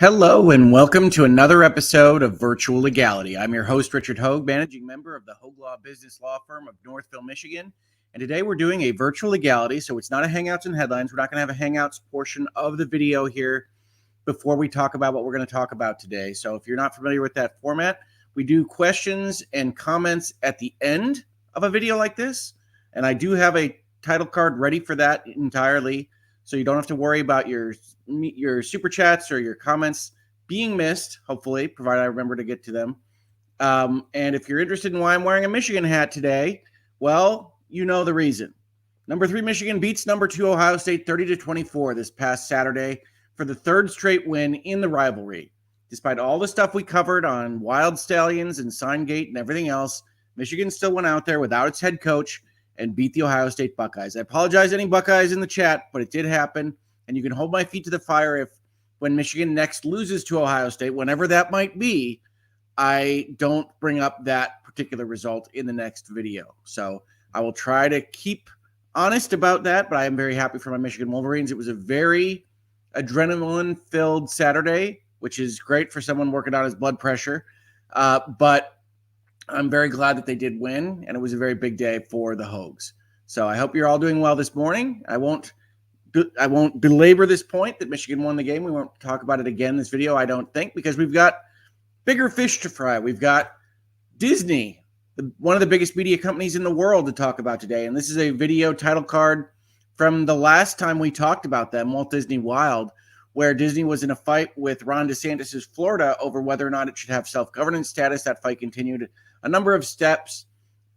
Hello and welcome to another episode of Virtual Legality. I'm your host, Richard Hoeg, managing member of the Hoeg Law business law firm of Northville, Michigan. And today we're doing a virtual legality, so it's not a Hangouts and Headlines. We're not going to have a Hangouts portion of the video here before we talk about what we're going to talk about today. So if you're not familiar with that format, we do questions and comments at the end of a video like this. And I do have a title card ready for that entirely, so you don't have to worry about your super chats or your comments being missed, hopefully, provided I remember to get to them. And if you're interested in why I'm wearing a Michigan hat today, well, you know the reason. Number 3 Michigan beats number 2 Ohio State 30-24 this past Saturday for the third straight win in the rivalry. Despite all the stuff we covered on Wild Stallions and Signgate and everything else, Michigan still went out there without its head coach and beat the Ohio State Buckeyes. I apologize to any Buckeyes in the chat, but it did happen. And you can hold my feet to the fire if when Michigan next loses to Ohio State, whenever that might be, I don't bring up that particular result in the next video. So I will try to keep honest about that, but I am very happy for my Michigan Wolverines. It was a very adrenaline-filled Saturday, which is great for someone working on his blood pressure. But I'm very glad that they did win, and it was a very big day for the Hogs. So I hope you're all doing well this morning. I won't belabor this point that Michigan won the game. We won't talk about it again in this video, I don't think, because we've got bigger fish to fry. We've got Disney, one of the biggest media companies in the world, to talk about today. And this is a video title card from the last time we talked about them, Walt Disney Wild, where Disney was in a fight with Ron DeSantis' Florida over whether or not it should have self-governance status. That fight continued a number of steps.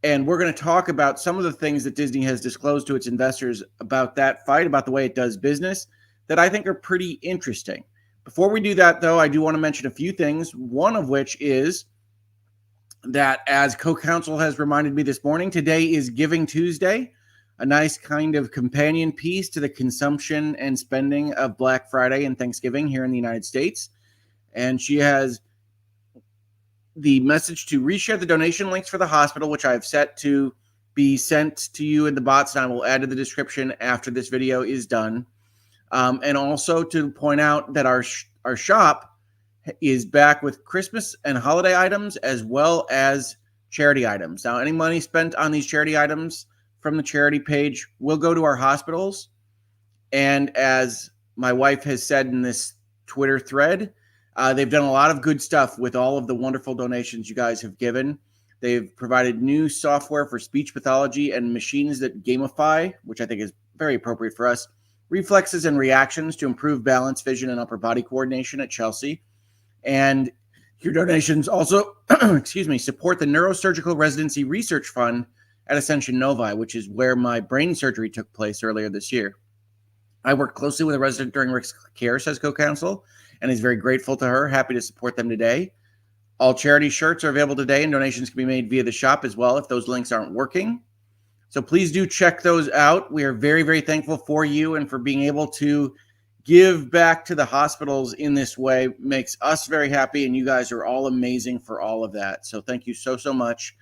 And we're going to talk about some of the things that Disney has disclosed to its investors about that fight, about the way it does business, that I think are pretty interesting. Before we do that, though, I do want to mention a few things, one of which is that, as co-counsel has reminded me this morning, today is Giving Tuesday, a nice kind of companion piece to the consumption and spending of Black Friday and Thanksgiving here in the United States. And she has the message to reshare the donation links for the hospital, which I've set to be sent to you in the bots, and I will add to the description after this video is done. And also to point out that our shop is back with Christmas and holiday items as well as charity items. Now, any money spent on these charity items from the charity page will go to our hospitals. And as my wife has said in this Twitter thread, they've done a lot of good stuff with all of the wonderful donations you guys have given. They've provided new software for speech pathology and machines that gamify, which I think is very appropriate for us, reflexes and reactions to improve balance, vision, and upper body coordination at Chelsea. And your donations also, support the Neurosurgical Residency Research Fund at Ascension Novi, which is where my brain surgery took place earlier this year. I worked closely with a resident during Rick's care, says co-counsel, and is very grateful to her. Happy to support them today. All charity shirts are available today, and donations can be made via the shop as well if those links aren't working. So please do check those out. We are very, very thankful for you and for being able to give back to the hospitals in this way. Makes us very happy, and you guys are all amazing for all of that. So thank you so, so much.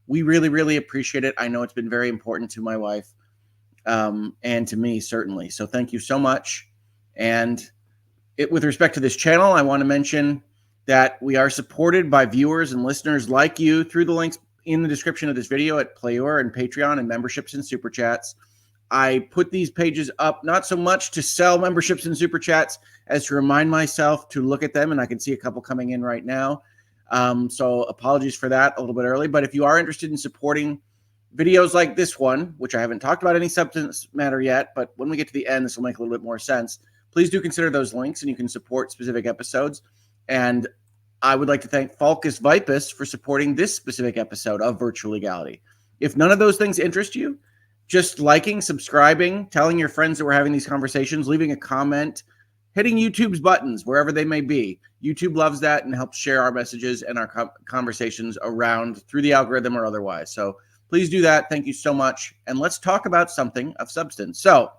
We really, really appreciate it. I know it's been very important to my wife and to me, certainly. So thank you so much. And with respect to this channel, I want to mention that we are supported by viewers and listeners like you through the links in the description of this video at Player and Patreon and memberships and super chats. I put these pages up not so much to sell memberships and super chats as to remind myself to look at them, and I can see a couple coming in right now. So apologies for that a little bit early, but if you are interested in supporting videos like this one, which I haven't talked about any substance matter yet, but when we get to the end, this will make a little bit more sense. Please do consider those links, and you can support specific episodes. And I would like to thank FalkusVipus for supporting this specific episode of Virtual Legality. If none of those things interest you, just liking, subscribing, telling your friends that we're having these conversations, leaving a comment, hitting YouTube's buttons, wherever they may be. YouTube loves that and helps share our messages and our conversations around through the algorithm or otherwise. So please do that. Thank you so much. And let's talk about something of substance. So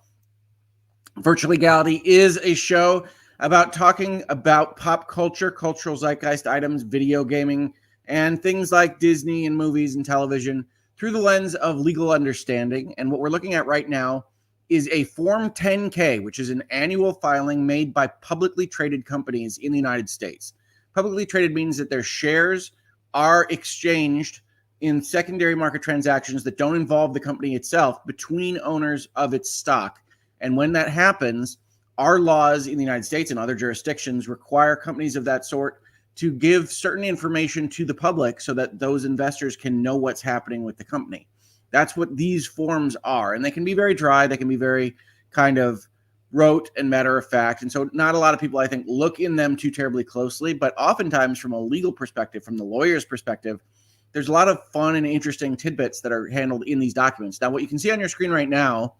Virtual Legality is a show about talking about pop culture, cultural zeitgeist items, video gaming, and things like Disney and movies and television through the lens of legal understanding. And what we're looking at right now is a Form 10-K, which is an annual filing made by publicly traded companies in the United States. Publicly traded means that their shares are exchanged in secondary market transactions that don't involve the company itself between owners of its stock. And when that happens, our laws in the United States and other jurisdictions require companies of that sort to give certain information to the public so that those investors can know what's happening with the company. That's what these forms are. And they can be very dry. They can be very kind of rote and matter of fact. And so not a lot of people, I think, look in them too terribly closely. But oftentimes from a legal perspective, from the lawyer's perspective, there's a lot of fun and interesting tidbits that are handled in these documents. Now, what you can see on your screen right now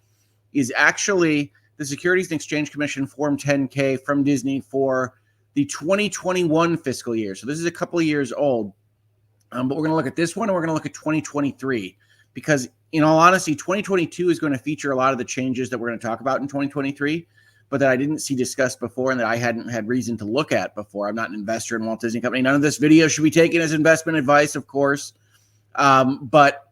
is actually the Securities and Exchange Commission Form 10-K from Disney for the 2021 fiscal year. So this is a couple of years old, but we're going to look at this one and we're going to look at 2023 because, in all honesty, 2022 is going to feature a lot of the changes that we're going to talk about in 2023, but that I didn't see discussed before and that I hadn't had reason to look at before. I'm not an investor in Walt Disney Company. None of this video should be taken as investment advice, of course. But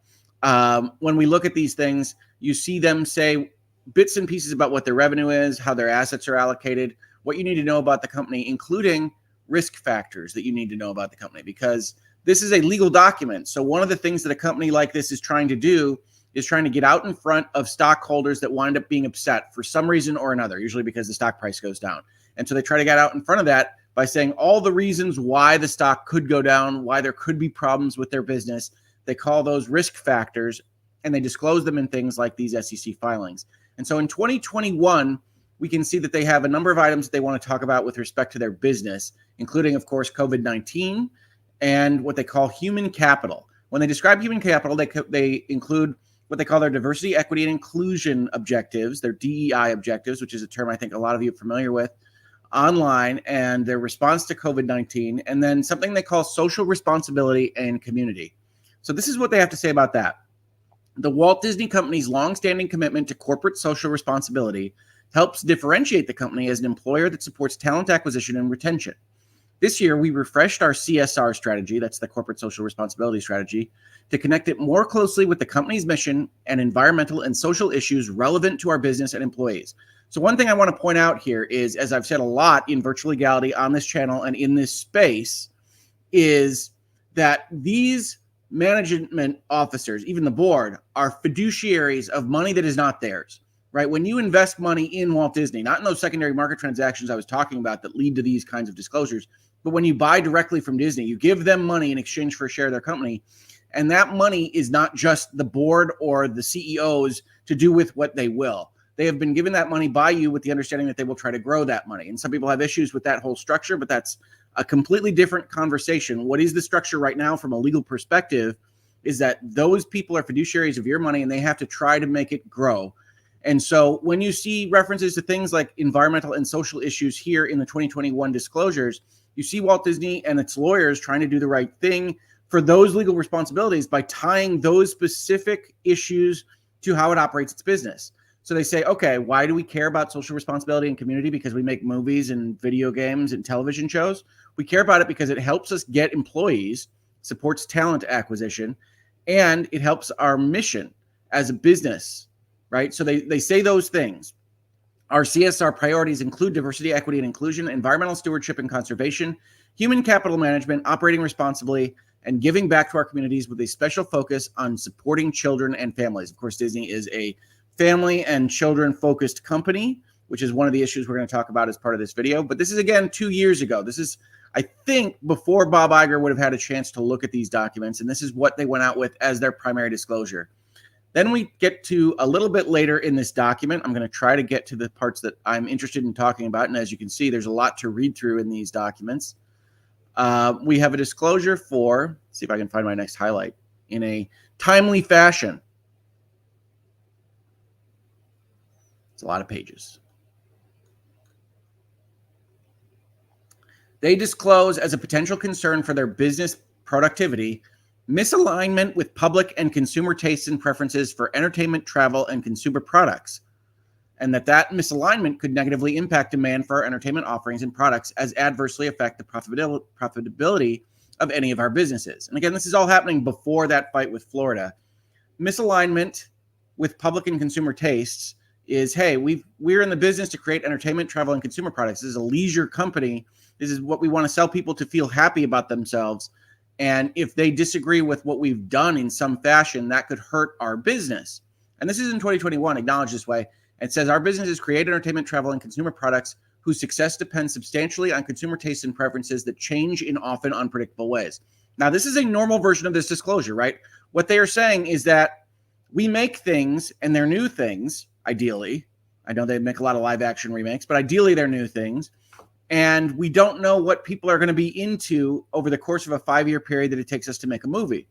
when we look at these things, you see them say bits and pieces about what their revenue is, how their assets are allocated, what you need to know about the company, including risk factors that you need to know about the company, because this is a legal document. So one of the things that a company like this is trying to do is trying to get out in front of stockholders that wind up being upset for some reason or another, usually because the stock price goes down. And so they try to get out in front of that by saying all the reasons why the stock could go down, why there could be problems with their business. They call those risk factors, and they disclose them in things like these SEC filings. And so in 2021, we can see that they have a number of items that they want to talk about with respect to their business, including, of course, COVID-19 and what they call human capital. When they describe human capital, they include what they call their diversity, equity, and inclusion objectives, their DEI objectives, which is a term I think a lot of you are familiar with online, and their response to COVID-19, and then something they call social responsibility and community. So this is what they have to say about that. The Walt Disney Company's longstanding commitment to corporate social responsibility helps differentiate the company as an employer that supports talent acquisition and retention. This year, we refreshed our CSR strategy, that's the corporate social responsibility strategy, to connect it more closely with the company's mission and environmental and social issues relevant to our business and employees. So one thing I want to point out here is, as I've said a lot in virtual legality on this channel and in this space, is that these management officers, even the board, are fiduciaries of money that is not theirs, right? When you invest money in Walt Disney, not in those secondary market transactions I was talking about that lead to these kinds of disclosures, but when you buy directly from Disney, you give them money in exchange for a share of their company. And that money is not just the board or the CEOs to do with what they will. They have been given that money by you with the understanding that they will try to grow that money. And some people have issues with that whole structure, but that's a completely different conversation. What is the structure right now from a legal perspective is that those people are fiduciaries of your money and they have to try to make it grow. And so when you see references to things like environmental and social issues here in the 2021 disclosures, you see Walt Disney and its lawyers trying to do the right thing for those legal responsibilities by tying those specific issues to how it operates its business. So they say, okay, why do we care about social responsibility and community? Because we make movies and video games and television shows. We care about it because it helps us get employees, supports talent acquisition, and it helps our mission as a business, right? So they say those things. Our CSR priorities include diversity, equity, and inclusion, environmental stewardship and conservation, human capital management, operating responsibly, and giving back to our communities with a special focus on supporting children and families. Of course, Disney is a family and children-focused company, which is one of the issues we're going to talk about as part of this video. But this is, again, 2 years ago. This is, I think, before Bob Iger would have had a chance to look at these documents, and this is what they went out with as their primary disclosure. Then we get to a little bit later in this document. I'm going to try to get to the parts that I'm interested in talking about, and as you can see, there's a lot to read through in these documents. We have a disclosure for, let's see if I can find my next highlight, in a timely fashion. It's a lot of pages. They disclose as a potential concern for their business productivity, misalignment with public and consumer tastes and preferences for entertainment, travel, and consumer products, and that misalignment could negatively impact demand for our entertainment offerings and products as adversely affect the profitability of any of our businesses. And again, this is all happening before that fight with Florida. Misalignment with public and consumer tastes is, hey, we're in the business to create entertainment, travel, and consumer products. This is a leisure company. This is what we want to sell people to feel happy about themselves. And if they disagree with what we've done in some fashion, that could hurt our business. And this is in 2021, acknowledged this way. It says our business is create entertainment, travel, and consumer products whose success depends substantially on consumer tastes and preferences that change in often unpredictable ways. Now, this is a normal version of this disclosure, right? What they are saying is that we make things and they're new things, ideally. I know they make a lot of live action remakes, but ideally they're new things. And we don't know what people are going to be into over the course of a 5-year period that it takes us to make a movie.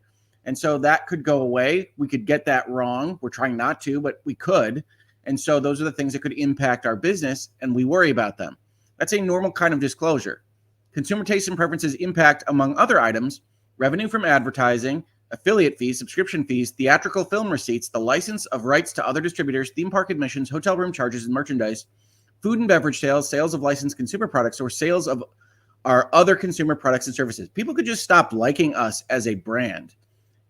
And so that could go away. We could get that wrong. We're trying not to, but we could. And so those are the things that could impact our business, and we worry about them. That's a normal kind of disclosure. Consumer tastes and preferences impact, among other items, revenue from advertising, affiliate fees, subscription fees, theatrical film receipts, the license of rights to other distributors, theme park admissions, hotel room charges and merchandise, food and beverage sales, sales of licensed consumer products, or sales of our other consumer products and services. People could just stop liking us as a brand.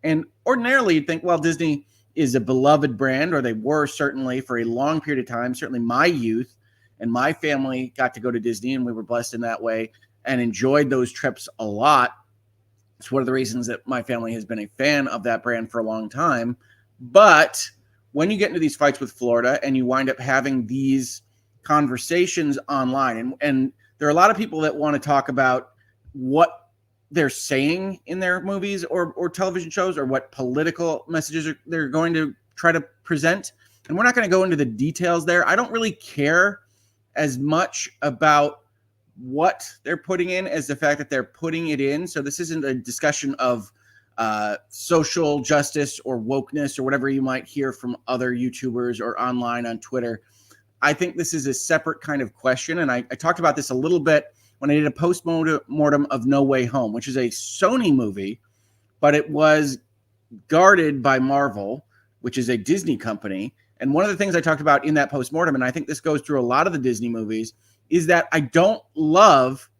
And ordinarily you'd think, well, Disney is a beloved brand, or they were certainly for a long period of time. Certainly my youth and my family got to go to Disney, and we were blessed in that way and enjoyed those trips a lot. It's one of the reasons that my family has been a fan of that brand for a long time. But when you get into these fights with Florida and you wind up having these conversations online, and there are a lot of people that want to talk about what they're saying in their movies or television shows, or what political messages they're going to try to present. And we're not going to go into the details there. I don't really care as much about what they're putting in as the fact that they're putting it in. So this isn't a discussion of social justice or wokeness or whatever you might hear from other YouTubers or online on Twitter. I think this is a separate kind of question. And I talked about this a little bit when I did a post-mortem of No Way Home, which is a Sony movie, but it was guarded by Marvel, which is a Disney company. And one of the things I talked about in that post-mortem, and I think this goes through a lot of the Disney movies, is that I don't love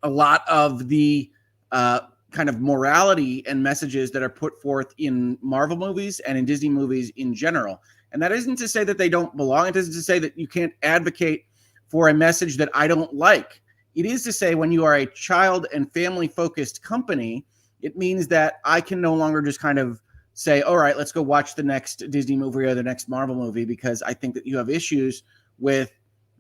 a lot of the kind of morality and messages that are put forth in Marvel movies and in Disney movies in general. And that isn't to say that they don't belong. It isn't to say that you can't advocate for a message that I don't like. It is to say when you are a child and family-focused company, it means that I can no longer just kind of say, all right, let's go watch the next Disney movie or the next Marvel movie, because I think that you have issues with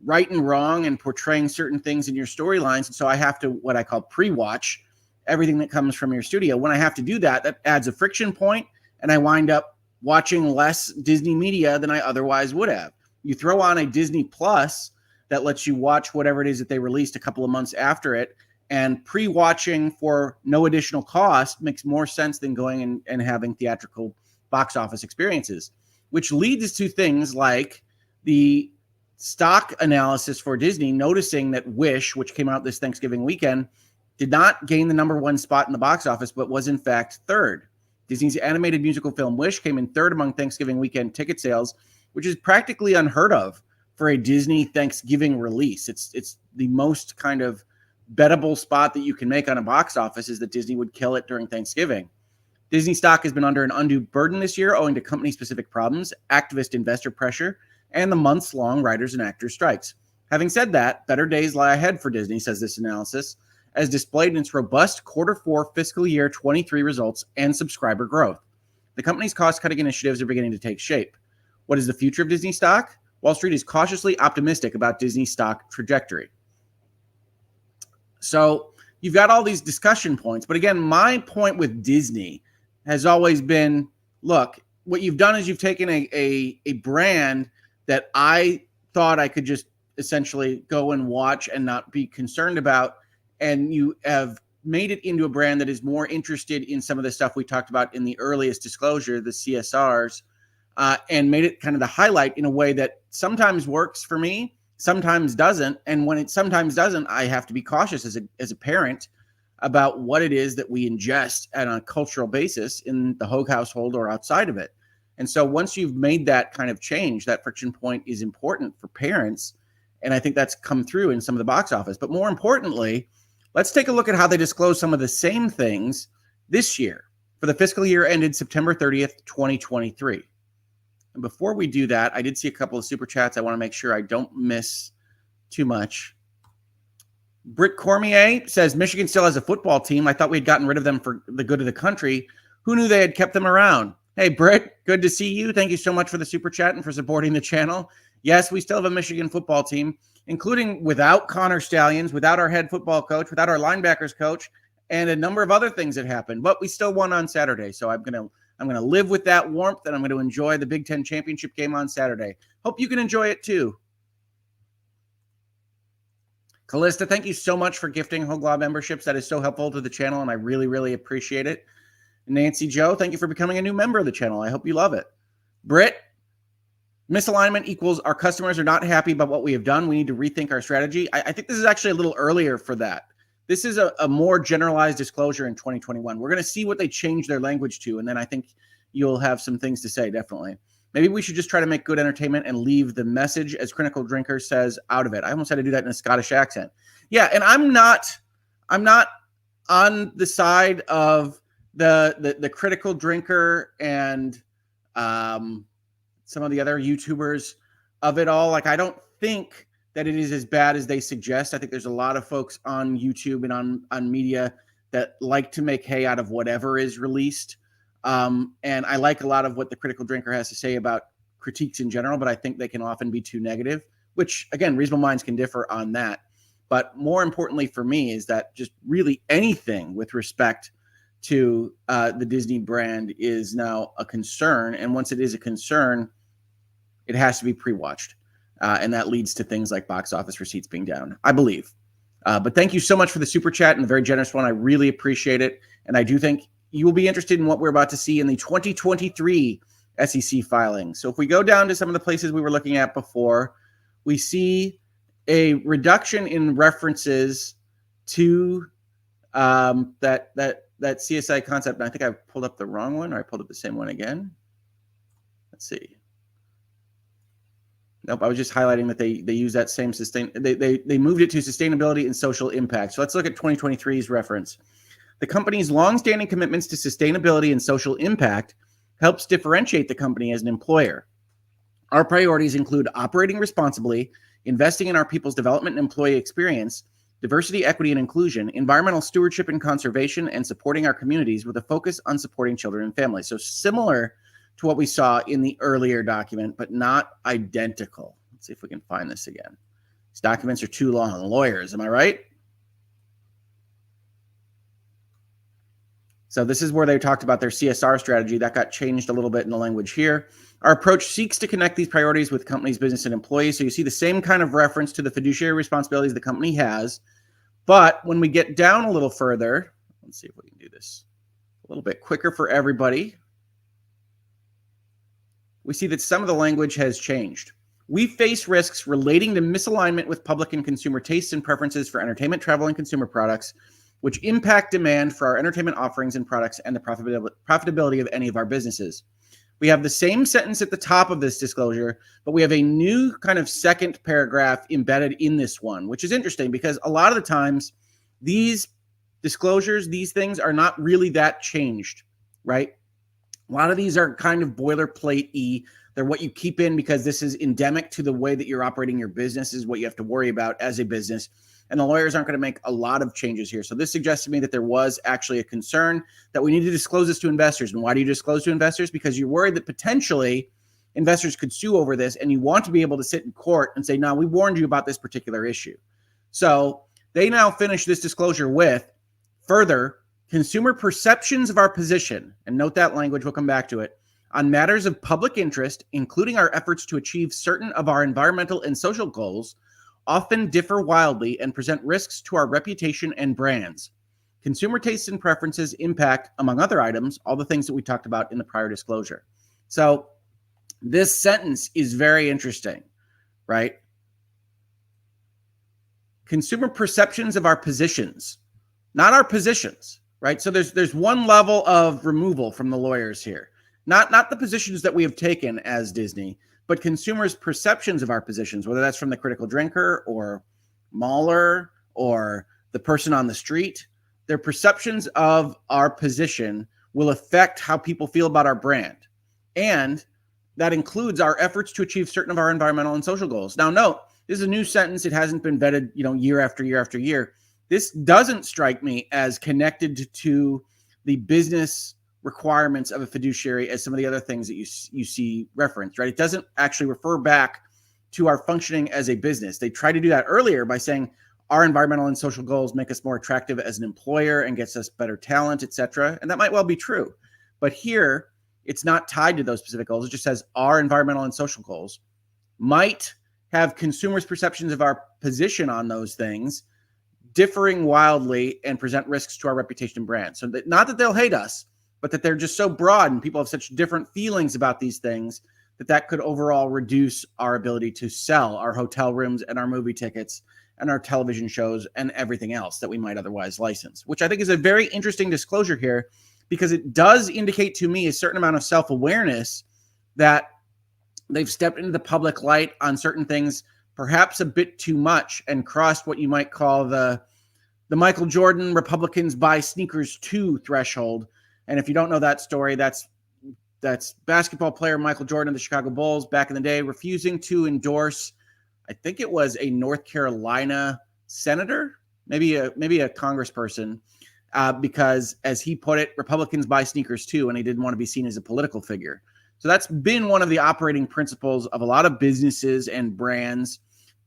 right and wrong and portraying certain things in your storylines. And so I have to, what I call pre-watch everything that comes from your studio. When I have to do that, that adds a friction point, and I wind up watching less Disney media than I otherwise would have. You throw on a Disney Plus that lets you watch whatever it is that they released a couple of months after it, and pre-watching for no additional cost makes more sense than going and having theatrical box office experiences, which leads to things like the stock analysis for Disney, noticing that Wish, which came out this Thanksgiving weekend, did not gain the #1 spot in the box office, but was in fact third. Disney's animated musical film Wish came in third among Thanksgiving weekend ticket sales, which is practically unheard of for a Disney Thanksgiving release. It's the most kind of bettable spot that you can make on a box office, is that Disney would kill it during Thanksgiving. Disney stock has been under an undue burden this year owing to company-specific problems, activist investor pressure, and the months-long writers and actors strikes. Having said that, better days lie ahead for Disney, says this analysis, as displayed in its robust Q4 fiscal year 23 results and subscriber growth. The company's cost-cutting initiatives are beginning to take shape. What is the future of Disney stock? Wall Street is cautiously optimistic about Disney stock trajectory. So you've got all these discussion points. But again, my point with Disney has always been, look, what you've done is you've taken a brand that I thought I could just essentially go and watch and not be concerned about, and you have made it into a brand that is more interested in some of the stuff we talked about in the earliest disclosure, the CSRs, and made it kind of the highlight in a way that sometimes works for me, sometimes doesn't. And when it sometimes doesn't, I have to be cautious as a parent about what it is that we ingest on a cultural basis in the Hoeg household or outside of it. And so once you've made that kind of change, that friction point is important for parents. And I think that's come through in some of the box office. But more importantly, let's take a look at how they disclose some of the same things this year for the fiscal year ended September 30th, 2023. And before we do that, I did see a couple of super chats. I want to make sure I don't miss too much. Britt Cormier says, Michigan still has a football team. I thought we had gotten rid of them for the good of the country. Who knew they had kept them around? Hey, Britt, good to see you. Thank you so much for the super chat and for supporting the channel. Yes, we still have a Michigan football team, including without Connor Stallions, without our head football coach, without our linebackers coach, and a number of other things that happened. But we still won on Saturday. So I'm gonna live with that warmth, and I'm going to enjoy the Big Ten championship game on Saturday. Hope you can enjoy it too. Callista, thank you so much for gifting Hoeg Law memberships. That is so helpful to the channel, and I really, really appreciate it. Nancy Joe, thank you for becoming a new member of the channel. I hope you love it. Britt, misalignment equals our customers are not happy about what we have done. We need to rethink our strategy. I think this is actually a little earlier for that. This is a more generalized disclosure in 2021. We're going to see what they change their language to, and then I think you'll have some things to say, definitely. Maybe we should just try to make good entertainment and leave the message, as Critical Drinker says, out of it. I almost had to do that in a Scottish accent. Yeah, and I'm not on the side of the Critical Drinker and some of the other YouTubers of it all. Like, I don't think that it is as bad as they suggest. I think there's a lot of folks on YouTube and on media that like to make hay out of whatever is released. And I like a lot of what the Critical Drinker has to say about critiques in general, but I think they can often be too negative, which, again, reasonable minds can differ on that. But more importantly for me is that just really anything with respect to the Disney brand is now a concern. And once it is a concern, it has to be pre-watched. And that leads to things like box office receipts being down, I believe. But thank you so much for the super chat and the very generous one. I really appreciate it. And I do think you will be interested in what we're about to see in the 2023 SEC filing. So if we go down to some of the places we were looking at before, we see a reduction in references to that CSI concept. And I think I pulled up the wrong one, or I pulled up the same one again. Let's see. Nope, I was just highlighting that they use that same they moved it to sustainability and social impact. So let's look at 2023's reference. The company's longstanding commitments to sustainability and social impact helps differentiate the company as an employer. Our priorities include operating responsibly, investing in our people's development and employee experience, diversity, equity, and inclusion, environmental stewardship and conservation, and supporting our communities with a focus on supporting children and families. So similar to what we saw in the earlier document, but not identical. Let's see if we can find this again. These documents are too long. Lawyers, am I right? So this is where they talked about their CSR strategy. That got changed a little bit in the language here. Our approach seeks to connect these priorities with companies, business, and employees. So you see the same kind of reference to the fiduciary responsibilities the company has. But when we get down a little further, let's see if we can do this a little bit quicker for everybody. We see that some of the language has changed. We face risks relating to misalignment with public and consumer tastes and preferences for entertainment, travel, and consumer products, which impact demand for our entertainment offerings and products and the profitability of any of our businesses. We have the same sentence at the top of this disclosure, but we have a new kind of second paragraph embedded in this one, which is interesting because a lot of the times these disclosures, these things are not really that changed, right? A lot of these are kind of boilerplate-y. They're what you keep in because this is endemic to the way that you're operating your business, is what you have to worry about as a business. And the lawyers aren't going to make a lot of changes here. So this suggests to me that there was actually a concern that we need to disclose this to investors. And why do you disclose to investors? Because you're worried that potentially investors could sue over this, and you want to be able to sit in court and say, no, we warned you about this particular issue. So they now finish this disclosure with further consumer perceptions of our position, and note that language, we'll come back to it, on matters of public interest, including our efforts to achieve certain of our environmental and social goals, often differ wildly and present risks to our reputation and brands. Consumer tastes and preferences impact, among other items, all the things that we talked about in the prior disclosure. So this sentence is very interesting, right? Consumer perceptions of our positions, not our positions, right? So there's one level of removal from the lawyers here. Not the positions that we have taken as Disney, but consumers' perceptions of our positions, whether that's from the Critical Drinker or Mahler or the person on the street, their perceptions of our position will affect how people feel about our brand. And that includes our efforts to achieve certain of our environmental and social goals. Now, note, this is a new sentence. It hasn't been vetted, year after year after year. This doesn't strike me as connected to the business requirements of a fiduciary as some of the other things that you see referenced, right? It doesn't actually refer back to our functioning as a business. They try to do that earlier by saying our environmental and social goals make us more attractive as an employer and gets us better talent, et cetera. And that might well be true. But here, it's not tied to those specific goals. It just says our environmental and social goals might have consumers' perceptions of our position on those things differing wildly and present risks to our reputation and brand. So that, not that they'll hate us, but that they're just so broad and people have such different feelings about these things that could overall reduce our ability to sell our hotel rooms and our movie tickets and our television shows and everything else that we might otherwise license, which I think is a very interesting disclosure here, because it does indicate to me a certain amount of self-awareness that they've stepped into the public light on certain things, perhaps a bit too much, and crossed what you might call the Michael Jordan Republicans buy sneakers too threshold. And if you don't know that story, that's basketball player Michael Jordan of the Chicago Bulls back in the day refusing to endorse, I think it was a North Carolina senator, maybe a congressperson, because, as he put it, Republicans buy sneakers too, and he didn't want to be seen as a political figure. So that's been one of the operating principles of a lot of businesses and brands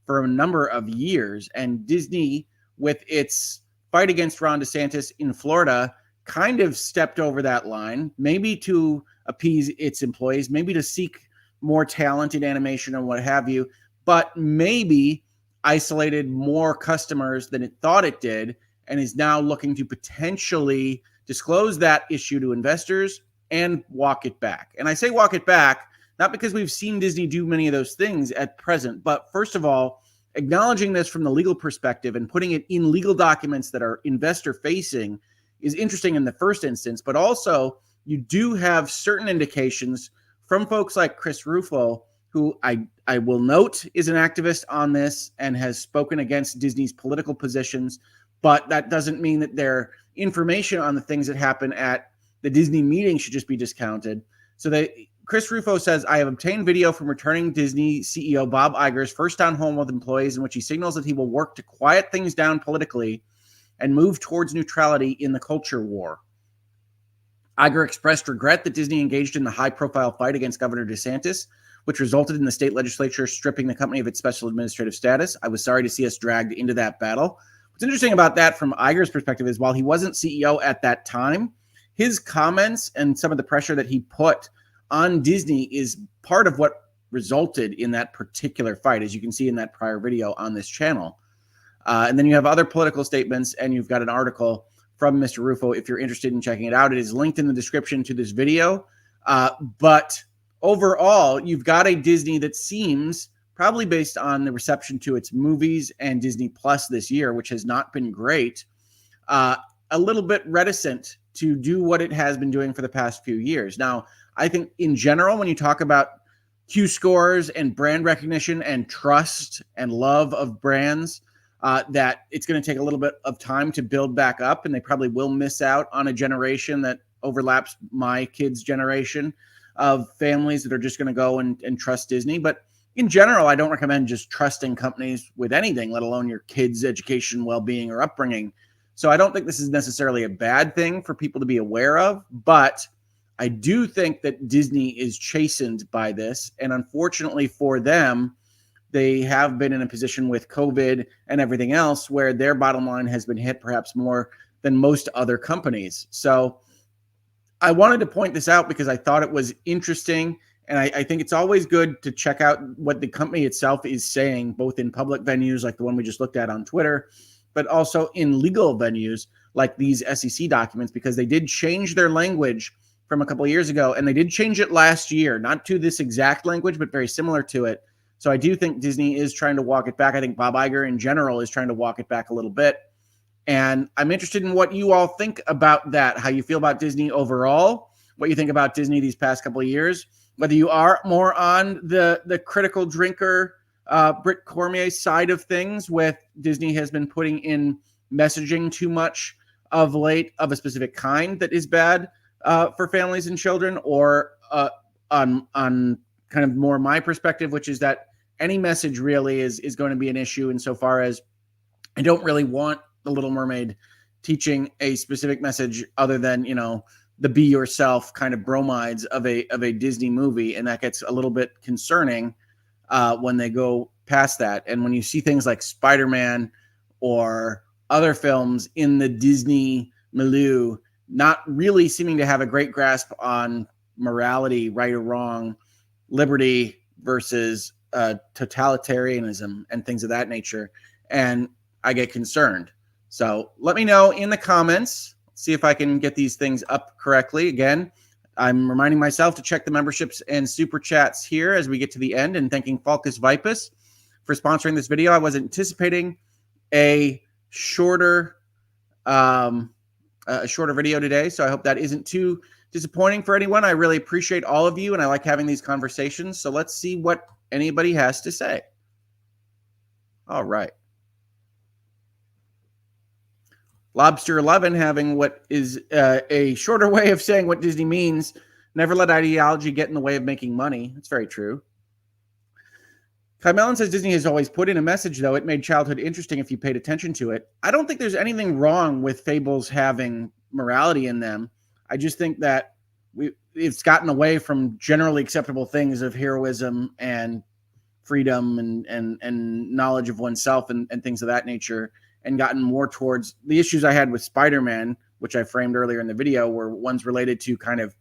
for a number of years. And Disney, with its fight against Ron DeSantis in Florida, kind of stepped over that line, maybe to appease its employees, maybe to seek more talent in animation and what have you, but maybe isolated more customers than it thought it did, and is now looking to potentially disclose that issue to investors and walk it back. And I say walk it back, not because we've seen Disney do many of those things at present, but first of all, acknowledging this from the legal perspective and putting it in legal documents that are investor facing is interesting in the first instance, but also you do have certain indications from folks like Chris Rufo, who I will note is an activist on this and has spoken against Disney's political positions, but that doesn't mean that their information on the things that happen at the Disney meeting should just be discounted. So Chris Rufo says, I have obtained video from returning Disney CEO Bob Iger's first town hall with employees in which he signals that he will work to quiet things down politically and move towards neutrality in the culture war. Iger expressed regret that Disney engaged in the high-profile fight against Governor DeSantis, which resulted in the state legislature stripping the company of its special administrative status. I was sorry to see us dragged into that battle. What's interesting about that from Iger's perspective is while he wasn't CEO at that time, his comments and some of the pressure that he put on Disney is part of what resulted in that particular fight, as you can see in that prior video on this channel. And then you have other political statements, and you've got an article from Mr. Rufo if you're interested in checking it out. It is linked in the description to this video. But overall, you've got a Disney that seems, probably based on the reception to its movies and Disney Plus this year, which has not been great, a little bit reticent to do what it has been doing for the past few years. Now, I think in general, when you talk about Q scores and brand recognition and trust and love of brands, that it's going to take a little bit of time to build back up, and they probably will miss out on a generation that overlaps my kids' generation of families that are just going to go and trust Disney. But in general, I don't recommend just trusting companies with anything, let alone your kids' education, well-being, or upbringing. So I don't think this is necessarily a bad thing for people to be aware of, but I do think that Disney is chastened by this. And unfortunately for them, they have been in a position with COVID and everything else where their bottom line has been hit perhaps more than most other companies. So I wanted to point this out because I thought it was interesting. And I think it's always good to check out what the company itself is saying, both in public venues like the one we just looked at on Twitter, but also in legal venues like these SEC documents, because they did change their language from a couple of years ago. And they did change it last year, not to this exact language, but very similar to it. So I do think Disney is trying to walk it back. I think Bob Iger in general is trying to walk it back a little bit. And I'm interested in what you all think about that, how you feel about Disney overall, what you think about Disney these past couple of years, whether you are more on the critical drinker, Britt Cormier side of things, with Disney has been putting in messaging too much of late of a specific kind that is bad for families and children, or on kind of more my perspective, which is that any message really is going to be an issue insofar as I don't really want The Little Mermaid teaching a specific message other than, you know, the be yourself kind of bromides of a Disney movie. And that gets a little bit concerning when they go past that. And when you see things like Spider-Man or other films in the Disney milieu not really seeming to have a great grasp on morality, right or wrong, liberty versus totalitarianism and things of that nature. And I get concerned. So let me know in the comments, see if I can get these things up correctly. Again, I'm reminding myself to check the memberships and super chats here as we get to the end, and thanking FalkusVipus for sponsoring this video. I was anticipating a shorter video today, so I hope that isn't too disappointing for anyone. I really appreciate all of you, and I like having these conversations. So let's see what anybody has to say. All right. Lobster 11 having what is a shorter way of saying what Disney means. Never let ideology get in the way of making money. That's very true. Kai Mellon says Disney has always put in a message, though. It made childhood interesting if you paid attention to it. I don't think there's anything wrong with fables having morality in them. I just think that it's gotten away from generally acceptable things of heroism and freedom and knowledge of oneself and things of that nature, and gotten more towards the issues I had with Spider-Man, which I framed earlier in the video, were ones related to kind of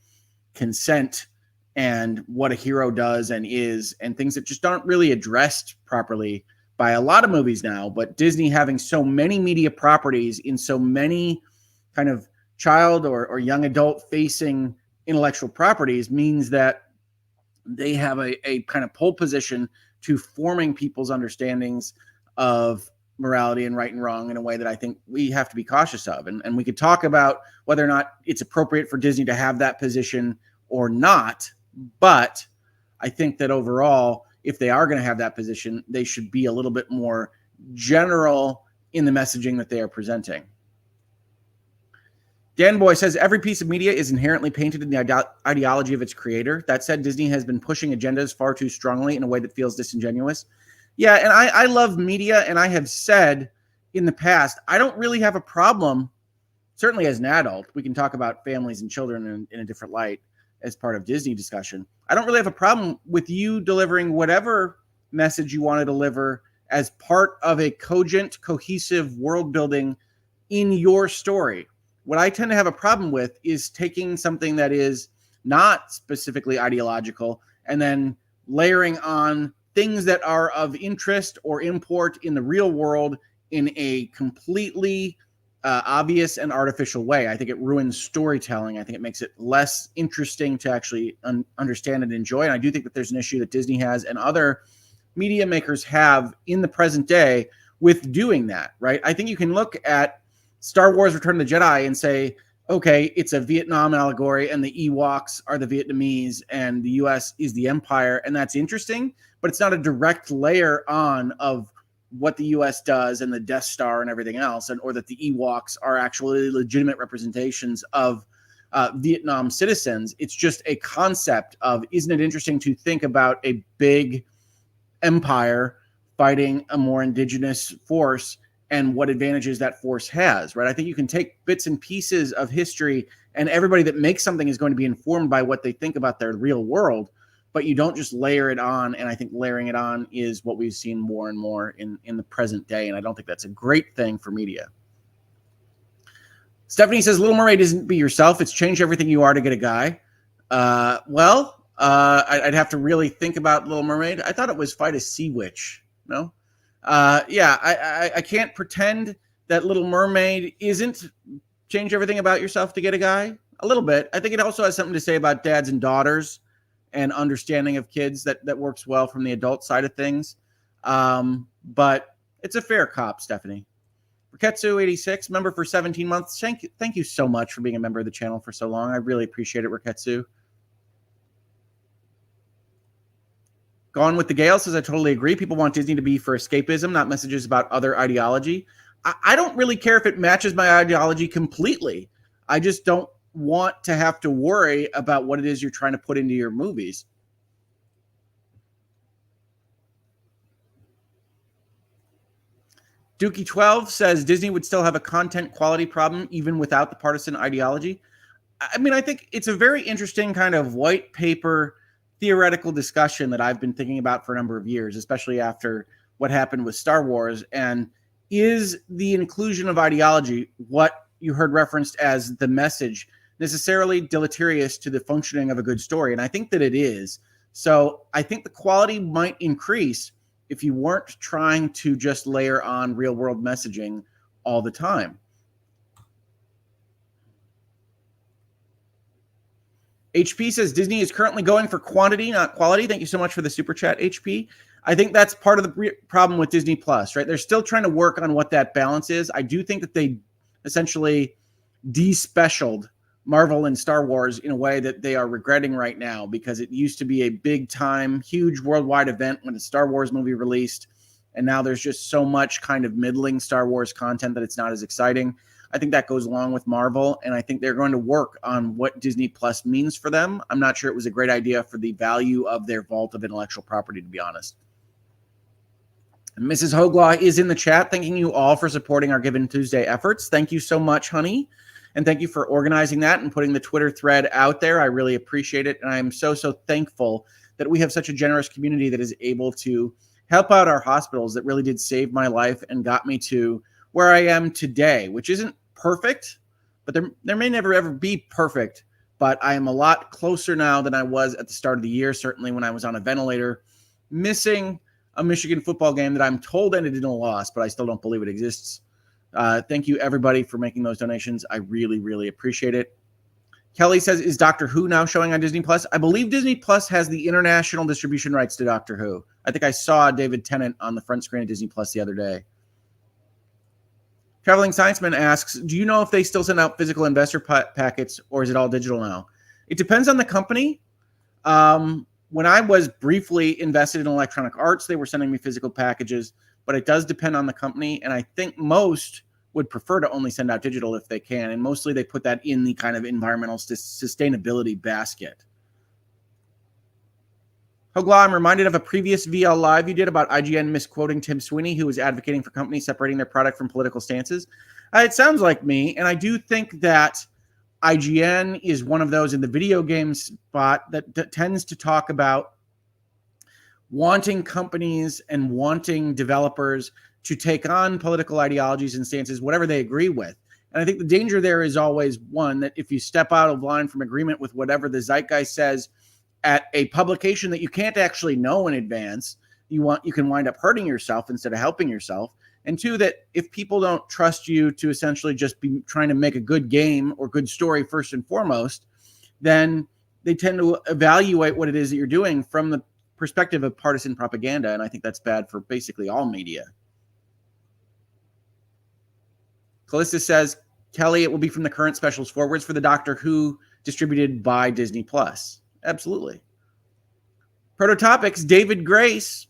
consent and what a hero does and is, and things that just aren't really addressed properly by a lot of movies now. But Disney having so many media properties in so many kind of child or young adult facing intellectual properties means that they have a kind of pole position to forming people's understandings of morality and right and wrong in a way that I think we have to be cautious of. And we could talk about whether or not it's appropriate for Disney to have that position or not. But I think that overall, if they are going to have that position, they should be a little bit more general in the messaging that they are presenting. Dan Boy says every piece of media is inherently painted in the ideology of its creator. That said, Disney has been pushing agendas far too strongly in a way that feels disingenuous. Yeah, and I love media, and I have said in the past, I don't really have a problem, certainly as an adult. We can talk about families and children in a different light as part of Disney discussion. I don't really have a problem with you delivering whatever message you want to deliver as part of a cogent, cohesive world building in your story. What I tend to have a problem with is taking something that is not specifically ideological and then layering on things that are of interest or import in the real world in a completely obvious and artificial way. I think it ruins storytelling. I think it makes it less interesting to actually understand and enjoy. And I do think that there's an issue that Disney has and other media makers have in the present day with doing that, right? I think you can look at Star Wars Return of the Jedi and say, okay, it's a Vietnam allegory and the Ewoks are the Vietnamese and the US is the Empire. And that's interesting, but it's not a direct layer on of what the US does and the Death Star and everything else, and or that the Ewoks are actually legitimate representations of Vietnam citizens. It's just a concept of, isn't it interesting to think about a big empire fighting a more indigenous force and what advantages that force has, right? I think you can take bits and pieces of history, and everybody that makes something is going to be informed by what they think about their real world, but you don't just layer it on. And I think layering it on is what we've seen more and more in the present day. And I don't think that's a great thing for media. Stephanie says, Little Mermaid isn't be yourself. It's change everything you are to get a guy. I'd have to really think about Little Mermaid. I thought it was fight a sea witch. No? I can't pretend that Little Mermaid isn't change everything about yourself to get a guy. A little bit. I think it also has something to say about dads and daughters and understanding of kids that works well from the adult side of things. But it's a fair cop, Stephanie. Riketsu86, member for 17 months. Thank you so much for being a member of the channel for so long. I really appreciate it, Riketsu. Gone with the Gale says, I totally agree. People want Disney to be for escapism, not messages about other ideology. I don't really care if it matches my ideology completely. I just don't want to have to worry about what it is you're trying to put into your movies. Dookie12 says Disney would still have a content quality problem even without the partisan ideology. I mean, I think it's a very interesting kind of white paper theoretical discussion that I've been thinking about for a number of years, especially after what happened with Star Wars. And is the inclusion of ideology, what you heard referenced as the message, necessarily deleterious to the functioning of a good story? And I think that it is. So I think the quality might increase if you weren't trying to just layer on real world messaging all the time. HP says Disney is currently going for quantity, not quality. Thank you so much for the super chat, HP. I think that's part of the problem with Disney Plus, right? They're still trying to work on what that balance is. I do think that they essentially despecialed Marvel and Star Wars in a way that they are regretting right now, because it used to be a big time, huge worldwide event when a Star Wars movie released. And now there's just so much kind of middling Star Wars content that it's not as exciting. I think that goes along with Marvel, and I think they're going to work on what Disney Plus means for them. I'm not sure it was a great idea for the value of their vault of intellectual property, to be honest. And Mrs. Hoeg Law is in the chat, thanking you all for supporting our Given Tuesday efforts. Thank you so much, honey, and thank you for organizing that and putting the Twitter thread out there. I really appreciate it, and I'm so thankful that we have such a generous community that is able to help out our hospitals that really did save my life and got me to where I am today, which isn't perfect, but there may never ever be perfect, but I am a lot closer now than I was at the start of the year, certainly when I was on a ventilator, missing a Michigan football game that I'm told ended in a loss, but I still don't believe it exists. Thank you, everybody, for making those donations. I really appreciate it. Kelly says, is Doctor Who now showing on Disney Plus? I believe Disney Plus has the international distribution rights to Doctor Who. I think I saw David Tennant on the front screen of Disney Plus the other day. Traveling Scienceman asks, do you know if they still send out physical investor packets, or is it all digital now? It depends on the company. When I was briefly invested in Electronic Arts, they were sending me physical packages, but it does depend on the company. And I think most would prefer to only send out digital if they can. And mostly they put that in the kind of environmental sustainability basket. Hoeg Law, I'm reminded of a previous VL Live you did about IGN misquoting Tim Sweeney, who was advocating for companies separating their product from political stances. It sounds like me, and I do think that IGN is one of those in the video game spot that tends to talk about wanting companies and wanting developers to take on political ideologies and stances, whatever they agree with. And I think the danger there is always one, that if you step out of line from agreement with whatever the zeitgeist says at a publication that you can't actually know in advance, you can wind up hurting yourself instead of helping yourself. And two, that if people don't trust you to essentially just be trying to make a good game or good story first and foremost, then they tend to evaluate what it is that you're doing from the perspective of partisan propaganda. And I think that's bad for basically all media. Callista says, Kelly, it will be from the current specials forwards for the Doctor Who distributed by Disney Plus. Absolutely. Prototopics, David Grace.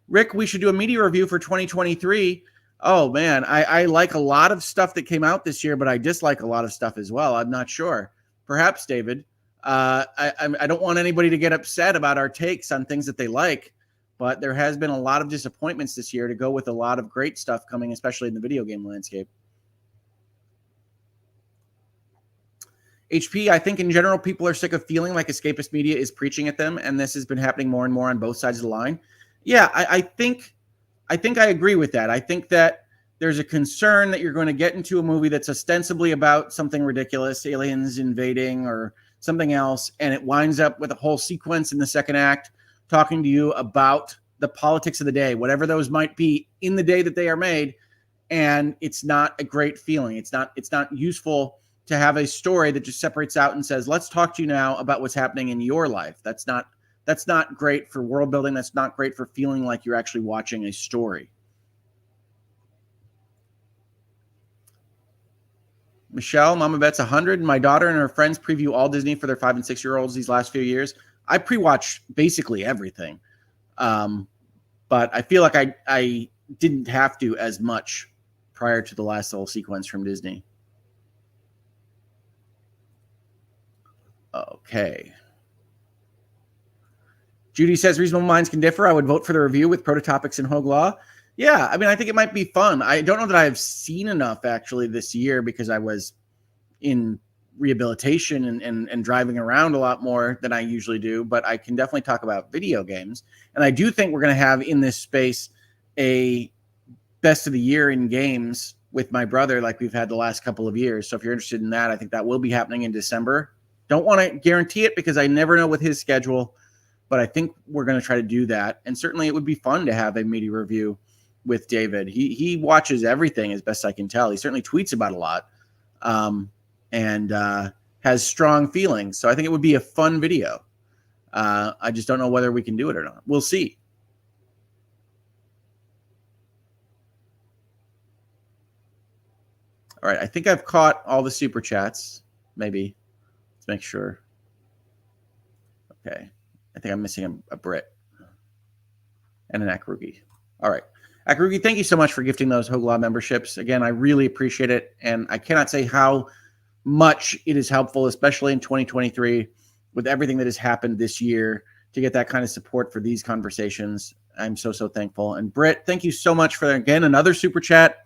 Rick, we should do a media review for 2023. Oh, man, I like a lot of stuff that came out this year, but I dislike a lot of stuff as well. I'm not sure. Perhaps, David. I don't want anybody to get upset about our takes on things that they like, but there has been a lot of disappointments this year to go with a lot of great stuff coming, especially in the video game landscape. HP, I think in general, people are sick of feeling like escapist media is preaching at them, and this has been happening more and more on both sides of the line. Yeah, I think I agree with that. I think that there's a concern that you're going to get into a movie that's ostensibly about something ridiculous, aliens invading or something else, and it winds up with a whole sequence in the second act talking to you about the politics of the day, whatever those might be in the day that they are made, and it's not a great feeling. It's not useful to have a story that just separates out and says, let's talk to you now about what's happening in your life. That's not great for world building. That's not great for feeling like you're actually watching a story. Michelle, Mama Bet's 100. My daughter and her friends preview all Disney for their 5 and 6-year-olds these last few years. I pre-watch basically everything. But I feel like I didn't have to as much prior to the last little sequence from Disney. Okay. Judy says, reasonable minds can differ. I would vote for the review with Prototopics and Hoeg Law. Yeah, I mean, I think it might be fun. I don't know that I've seen enough actually this year because I was in rehabilitation and driving around a lot more than I usually do, but I can definitely talk about video games. And I do think we're going to have in this space a best of the year in games with my brother like we've had the last couple of years. So if you're interested in that, I think that will be happening in December. Don't want to guarantee it because I never know with his schedule, but I think we're going to try to do that. And certainly it would be fun to have a media review with David. He watches everything as best I can tell. He certainly tweets about a lot, and has strong feelings. So I think it would be a fun video. I just don't know whether we can do it or not. We'll see. All right, I think I've caught all the super chats. Maybe. Let's make sure. Okay. I think I'm missing a Brit and an Akrugi. All right. Akrugi, thank you so much for gifting those Hoeg Law memberships. Again, I really appreciate it. And I cannot say how much it is helpful, especially in 2023, with everything that has happened this year, to get that kind of support for these conversations. I'm so thankful. And Britt, thank you so much for, again, another super chat.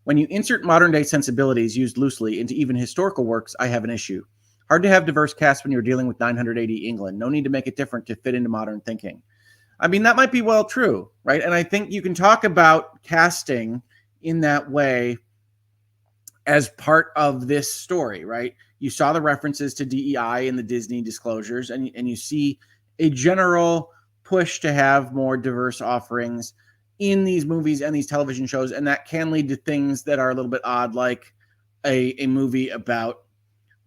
When you insert modern day sensibilities used loosely into even historical works, I have an issue. Hard to have diverse casts when you're dealing with 980 England. No need to make it different to fit into modern thinking. I mean, that might be well true, right? And I think you can talk about casting in that way as part of this story, right? You saw the references to DEI in the Disney disclosures, and you see a general push to have more diverse offerings in these movies and these television shows, and that can lead to things that are a little bit odd, like a movie about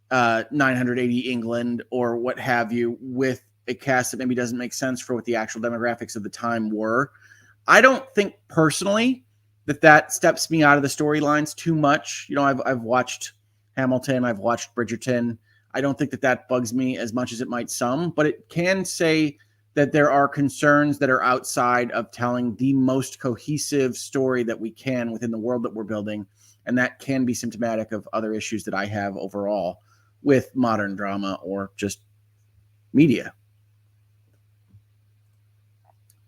980 England or what have you, with a cast that maybe doesn't make sense for what the actual demographics of the time were. I don't think personally that steps me out of the storylines too much. You know, I've watched Hamilton, I've watched Bridgerton. I don't think that bugs me as much as it might some, but it can say that there are concerns that are outside of telling the most cohesive story that we can within the world that we're building. And that can be symptomatic of other issues that I have overall with modern drama or just media.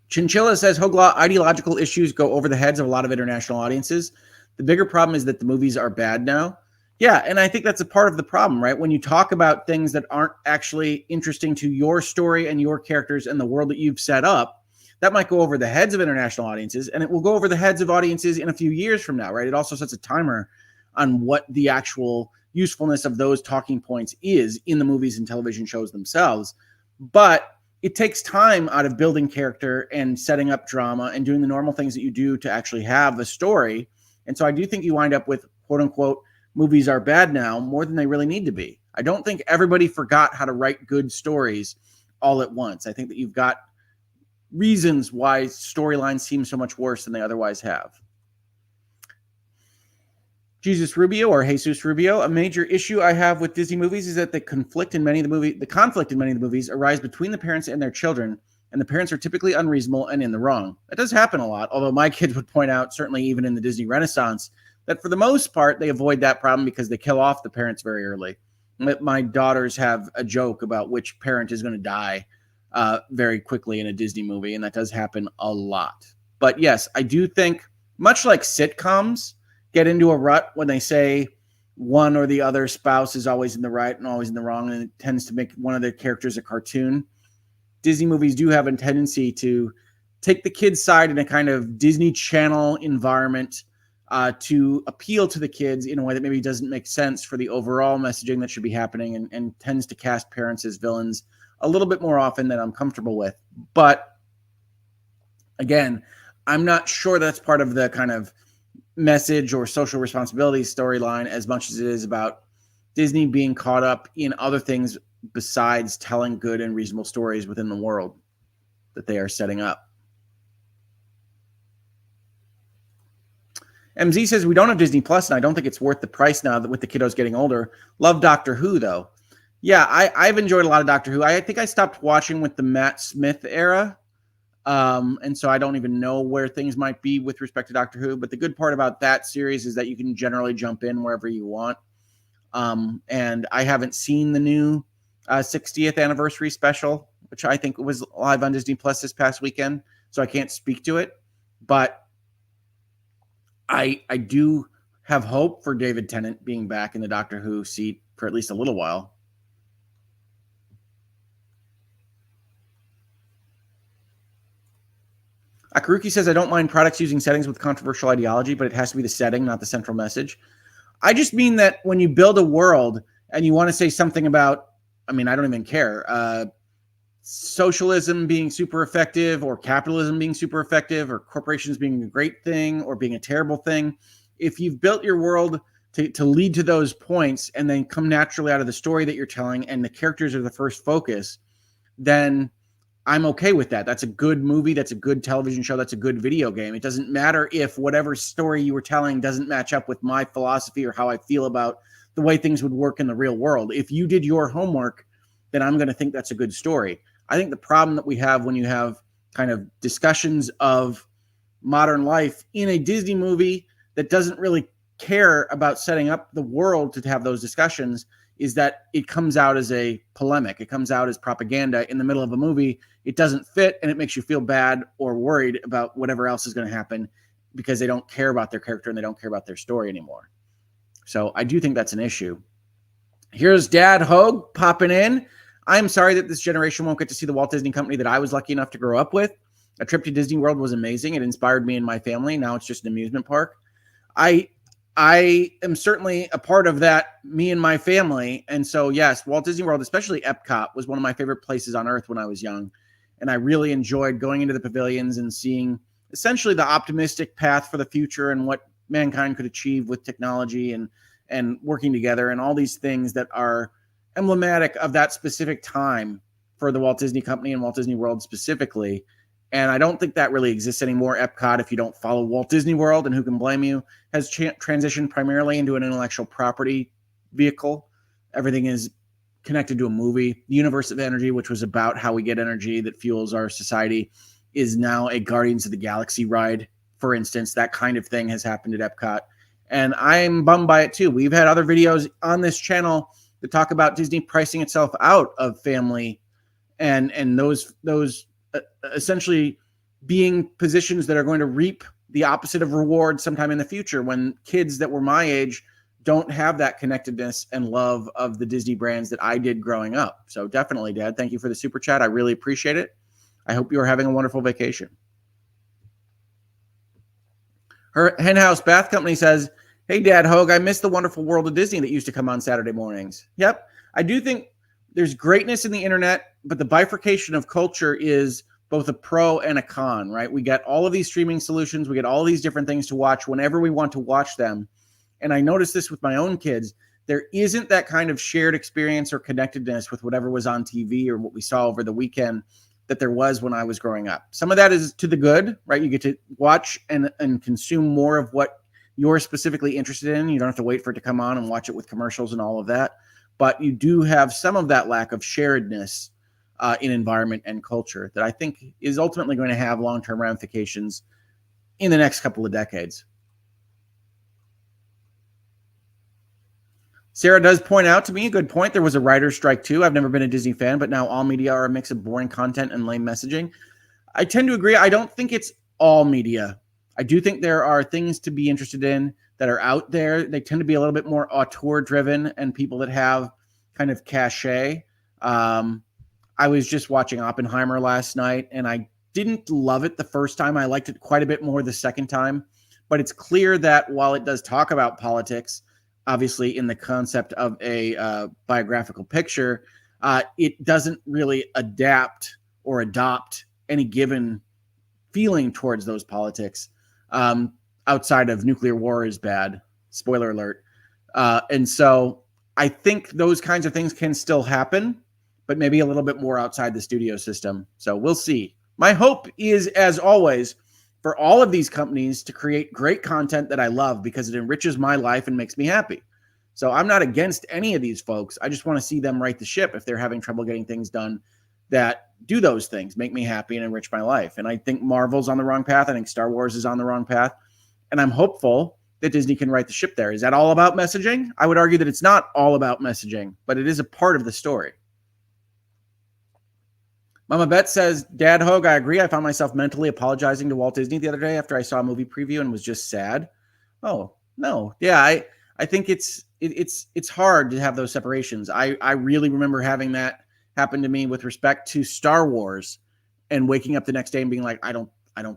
Chinchilla says, Hoeg Law, ideological issues go over the heads of a lot of international audiences. The bigger problem is that the movies are bad now. Yeah, and I think that's a part of the problem, right? When you talk about things that aren't actually interesting to your story and your characters and the world that you've set up, that might go over the heads of international audiences, and it will go over the heads of audiences in a few years from now, right? It also sets a timer on what the actual usefulness of those talking points is in the movies and television shows themselves. But it takes time out of building character and setting up drama and doing the normal things that you do to actually have a story. And so I do think you wind up with, quote unquote, movies are bad now more than they really need to be. I don't think everybody forgot how to write good stories all at once. I think that you've got reasons why storylines seem so much worse than they otherwise have. Jesus Rubio, a major issue I have with Disney movies is that the conflict in many of the movies arise between the parents and their children, and the parents are typically unreasonable and in the wrong. That does happen a lot, although my kids would point out, certainly even in the Disney Renaissance, that for the most part, they avoid that problem because they kill off the parents very early. My daughters have a joke about which parent is going to die very quickly in a Disney movie, and that does happen a lot. But yes, I do think, much like sitcoms get into a rut when they say one or the other spouse is always in the right and always in the wrong, and it tends to make one of the characters a cartoon. Disney movies do have a tendency to take the kids' side in a kind of Disney Channel environment to appeal to the kids in a way that maybe doesn't make sense for the overall messaging that should be happening, and tends to cast parents as villains a little bit more often than I'm comfortable with. But again, I'm not sure that's part of the kind of message or social responsibility storyline as much as it is about Disney being caught up in other things besides telling good and reasonable stories within the world that they are setting up. MZ says, we don't have Disney Plus, and I don't think it's worth the price now that with the kiddos getting older. Love Doctor Who, though. Yeah, I've enjoyed a lot of Doctor Who. I think I stopped watching with the Matt Smith era. And so I don't even know where things might be with respect to Doctor Who. But the good part about that series is that you can generally jump in wherever you want. And I haven't seen the new 60th anniversary special, which I think was live on Disney Plus this past weekend. So I can't speak to it. But I do have hope for David Tennant being back in the Doctor Who seat for at least a little while. Akaruki says, I don't mind products using settings with controversial ideology, but it has to be the setting, not the central message. I just mean that when you build a world and you want to say something about, I mean, I don't even care, socialism being super effective or capitalism being super effective or corporations being a great thing or being a terrible thing. If you've built your world to lead to those points and then come naturally out of the story that you're telling and the characters are the first focus, then I'm okay with that. That's a good movie. That's a good television show. That's a good video game. It doesn't matter if whatever story you were telling doesn't match up with my philosophy or how I feel about the way things would work in the real world. If you did your homework, then I'm going to think that's a good story. I think the problem that we have when you have kind of discussions of modern life in a Disney movie that doesn't really care about setting up the world to have those discussions is that it comes out as a polemic. It comes out as propaganda in the middle of a movie. It doesn't fit, and it makes you feel bad or worried about whatever else is going to happen because they don't care about their character and they don't care about their story anymore. So I do think that's an issue. Here's Dad Hoeg popping in. I'm sorry that this generation won't get to see the Walt Disney Company that I was lucky enough to grow up with. A trip to Disney World was amazing. It inspired me and my family. Now it's just an amusement park. I am certainly a part of that, me and my family. And so, yes, Walt Disney World, especially Epcot, was one of my favorite places on earth when I was young. And I really enjoyed going into the pavilions and seeing essentially the optimistic path for the future and what mankind could achieve with technology and working together and all these things that are emblematic of that specific time for the Walt Disney Company and Walt Disney World specifically. And I don't think that really exists anymore. Epcot, if you don't follow Walt Disney World, and who can blame you, has transitioned primarily into an intellectual property vehicle. Everything is connected to a movie. The Universe of Energy, which was about how we get energy that fuels our society, is now a Guardians of the Galaxy ride, for instance. That kind of thing has happened at Epcot. And I'm bummed by it too. We've had other videos on this channel that talk about Disney pricing itself out of family and those essentially being positions that are going to reap the opposite of reward sometime in the future when kids that were my age don't have that connectedness and love of the Disney brands that I did growing up. So definitely, Dad, thank you for the super chat. I really appreciate it. I hope you are having a wonderful vacation. Her Henhouse Bath Company says, hey, Dad Hoeg, I miss the wonderful world of Disney that used to come on Saturday mornings. Yep. I do think there's greatness in the internet, but the bifurcation of culture is both a pro and a con, right? We get all of these streaming solutions. We get all these different things to watch whenever we want to watch them. And I noticed this with my own kids. There isn't that kind of shared experience or connectedness with whatever was on TV or what we saw over the weekend that there was when I was growing up. Some of that is to the good, right? You get to watch and consume more of what you're specifically interested in. You don't have to wait for it to come on and watch it with commercials and all of that. But you do have some of that lack of sharedness in environment and culture that I think is ultimately going to have long-term ramifications in the next couple of decades. Sarah does point out to me a good point. There was a writer's strike too. I've never been a Disney fan, but now all media are a mix of boring content and lame messaging. I tend to agree. I don't think it's all media. I do think there are things to be interested in that are out there. They tend to be a little bit more auteur driven and people that have kind of cachet. I was just watching Oppenheimer last night and I didn't love it the first time. I liked it quite a bit more the second time, but it's clear that while it does talk about politics, obviously in the concept of a biographical picture, it doesn't really adapt or adopt any given feeling towards those politics outside of nuclear war is bad. Spoiler alert. And so I think those kinds of things can still happen, but maybe a little bit more outside the studio system. So we'll see. My hope is, as always, for all of these companies to create great content that I love because it enriches my life and makes me happy. So I'm not against any of these folks. I just want to see them right the ship if they're having trouble getting things done that do those things, make me happy and enrich my life. And I think Marvel's on the wrong path. I think Star Wars is on the wrong path. And I'm hopeful that Disney can right the ship there. Is that all about messaging? I would argue that it's not all about messaging, but it is a part of the story. Mama Bet says, Dad Hoeg, I agree. I found myself mentally apologizing to Walt Disney the other day after I saw a movie preview and was just sad. Oh, no. Yeah, I think it's hard to have those separations. I really remember having that happen to me with respect to Star Wars and waking up the next day and being like, I don't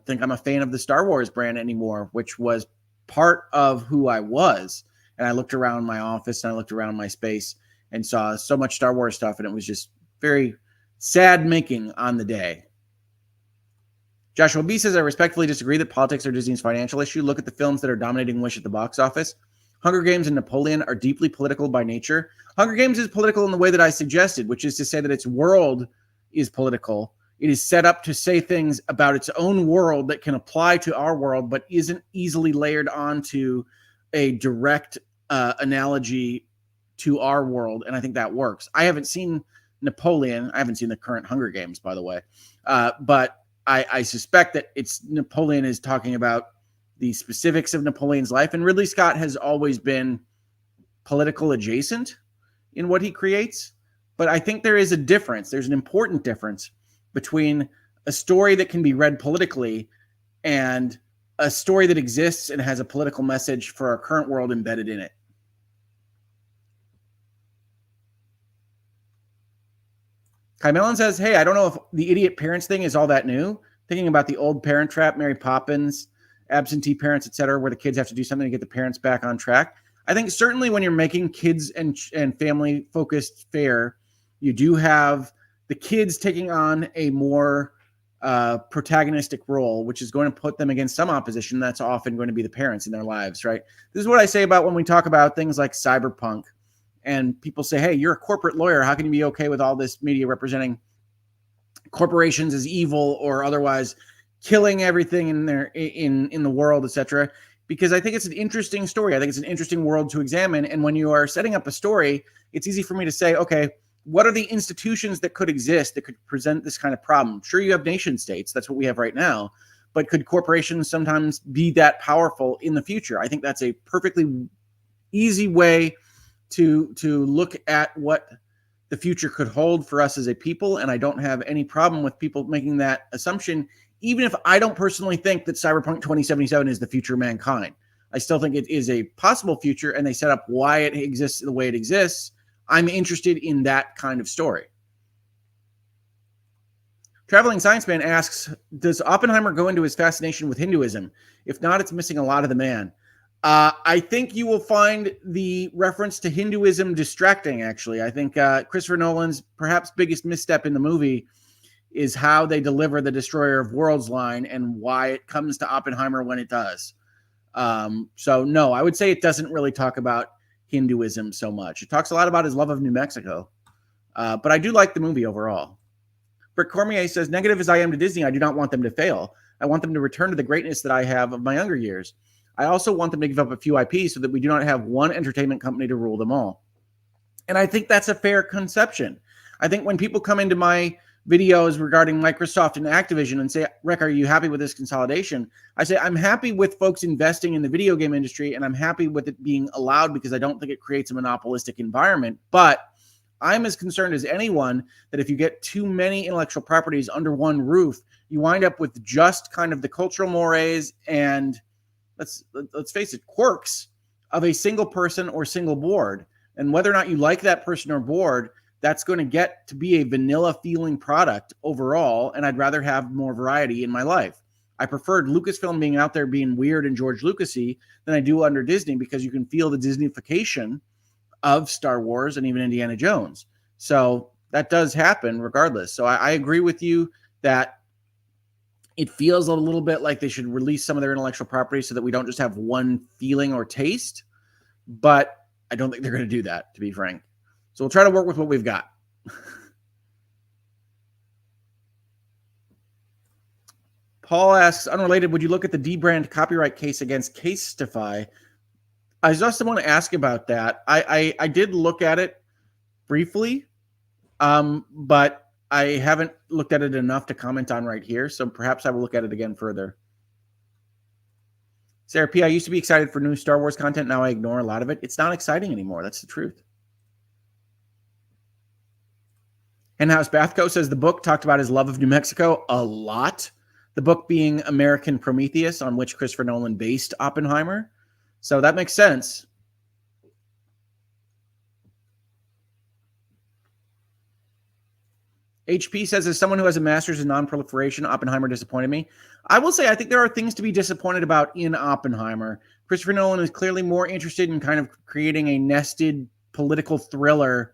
think I'm a fan of the Star Wars brand anymore, which was part of who I was. And I looked around my office and I looked around my space and saw so much Star Wars stuff, and it was just very sad making on the day. Joshua B says, I respectfully disagree that politics are Disney's financial issue. Look at the films that are dominating Wish at the box office. Hunger Games and Napoleon are deeply political by nature. Hunger Games is political in the way that I suggested, which is to say that its world is political. It is set up to say things about its own world that can apply to our world, but isn't easily layered onto a direct analogy to our world. And I think that works. I haven't seen Napoleon. I haven't seen the current Hunger Games, by the way. But I suspect that Napoleon is talking about the specifics of Napoleon's life. And Ridley Scott has always been political adjacent in what he creates. But I think there is a difference. There's an important difference between a story that can be read politically and a story that exists and has a political message for our current world embedded in it. Kai Mellon says, hey, I don't know if the idiot parents thing is all that new. Thinking about the old Parent Trap, Mary Poppins, absentee parents, etc., where the kids have to do something to get the parents back on track. I think certainly when you're making kids and family-focused fare, you do have the kids taking on a more protagonistic role, which is going to put them against some opposition. That's often going to be the parents in their lives, right? This is what I say about when we talk about things like cyberpunk. And people say, hey, you're a corporate lawyer. How can you be okay with all this media representing corporations as evil or otherwise killing everything in the world, etc.? Because I think it's an interesting story. I think it's an interesting world to examine. And when you are setting up a story, it's easy for me to say, okay, what are the institutions that could exist that could present this kind of problem? Sure, you have nation states. That's what we have right now. But could corporations sometimes be that powerful in the future? I think that's a perfectly easy way to look at what the future could hold for us as a people. And I don't have any problem with people making that assumption, even if I don't personally think that Cyberpunk 2077 is the future of mankind. I still think it is a possible future, and they set up why it exists the way it exists. I'm interested in that kind of story. Traveling Science Man asks, does Oppenheimer go into his fascination with Hinduism? If not, it's missing a lot of the man. I think you will find the reference to Hinduism distracting, actually. I think Christopher Nolan's perhaps biggest misstep in the movie is how they deliver the Destroyer of Worlds line and why it comes to Oppenheimer when it does. So, no, I would say it doesn't really talk about Hinduism so much. It talks a lot about his love of New Mexico. But I do like the movie overall. Britt Cormier says, negative as I am to Disney, I do not want them to fail. I want them to return to the greatness that I have of my younger years. I also want them to give up a few IPs so that we do not have one entertainment company to rule them all. And I think that's a fair conception. I think when people come into my videos regarding Microsoft and Activision and say, Rick, are you happy with this consolidation? I say, I'm happy with folks investing in the video game industry, and I'm happy with it being allowed because I don't think it creates a monopolistic environment. But I'm as concerned as anyone that if you get too many intellectual properties under one roof, you wind up with just kind of the cultural mores and let's face it, quirks of a single person or single board. And whether or not you like that person or board, that's going to get to be a vanilla feeling product overall. And I'd rather have more variety in my life. I preferred Lucasfilm being out there being weird and George Lucasy than I do under Disney, because you can feel the Disneyfication of Star Wars and even Indiana Jones. So that does happen regardless. So I agree with you that it feels a little bit like they should release some of their intellectual property so that we don't just have one feeling or taste. But I don't think they're going to do that, to be frank. So we'll try to work with what we've got. Paul asks, unrelated, would you look at the D-brand copyright case against Casetify? I just want to ask about that. I did look at it briefly, but I haven't looked at it enough to comment on right here, so perhaps I will look at it again further. Sarah P., I used to be excited for new Star Wars content. Now I ignore a lot of it. It's not exciting anymore. That's the truth. Henhouse Bathco says the book talked about his love of New Mexico a lot. The book being American Prometheus, on which Christopher Nolan based Oppenheimer. So that makes sense. HP says, as someone who has a master's in non-proliferation, Oppenheimer disappointed me. I will say I think there are things to be disappointed about in Oppenheimer. Christopher Nolan is clearly more interested in kind of creating a nested political thriller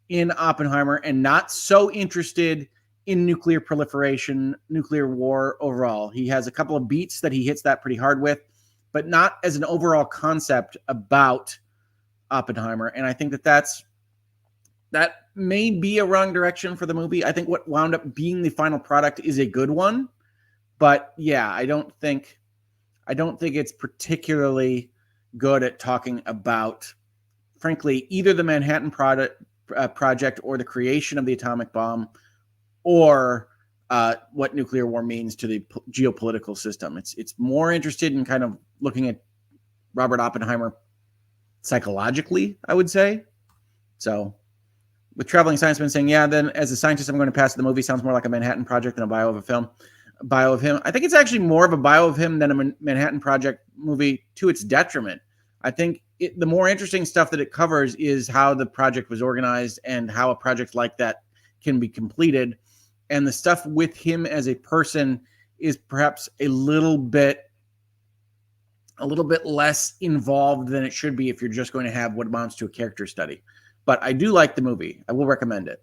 in Oppenheimer and not so interested in nuclear proliferation, nuclear war overall. He has a couple of beats that he hits that pretty hard with, but not as an overall concept about Oppenheimer. And I think that may be a wrong direction for the movie. I think what wound up being the final product is a good one. But yeah, I don't think it's particularly good at talking about, frankly, either the Manhattan Project or the creation of the atomic bomb or what nuclear war means to the geopolitical system. It's more interested in kind of looking at Robert Oppenheimer psychologically, I would say. So with Traveling Scienceman saying, yeah, then as a scientist, I'm going to pass the movie. Sounds more like a Manhattan Project than a bio of him. I think it's actually more of a bio of him than a Manhattan Project movie, to its detriment. I think the more interesting stuff that it covers is how the project was organized and how a project like that can be completed. And the stuff with him as a person is perhaps a little bit less involved than it should be if you're just going to have what amounts to a character study. But I do like the movie. I will recommend it.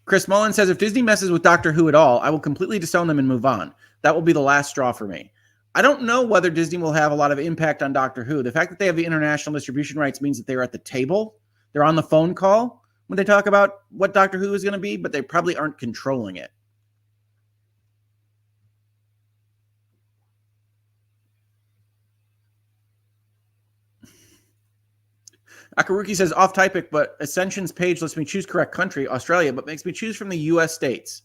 Chris Mullen says, if Disney messes with Doctor Who at all, I will completely disown them and move on. That will be the last straw for me. I don't know whether Disney will have a lot of impact on Doctor Who. The fact that they have the international distribution rights means that they're at the table. They're on the phone call when they talk about what Doctor Who is going to be, but they probably aren't controlling it. Akaruki says, off topic, but Ascension's page lets me choose correct country, Australia, but makes me choose from the U.S. states.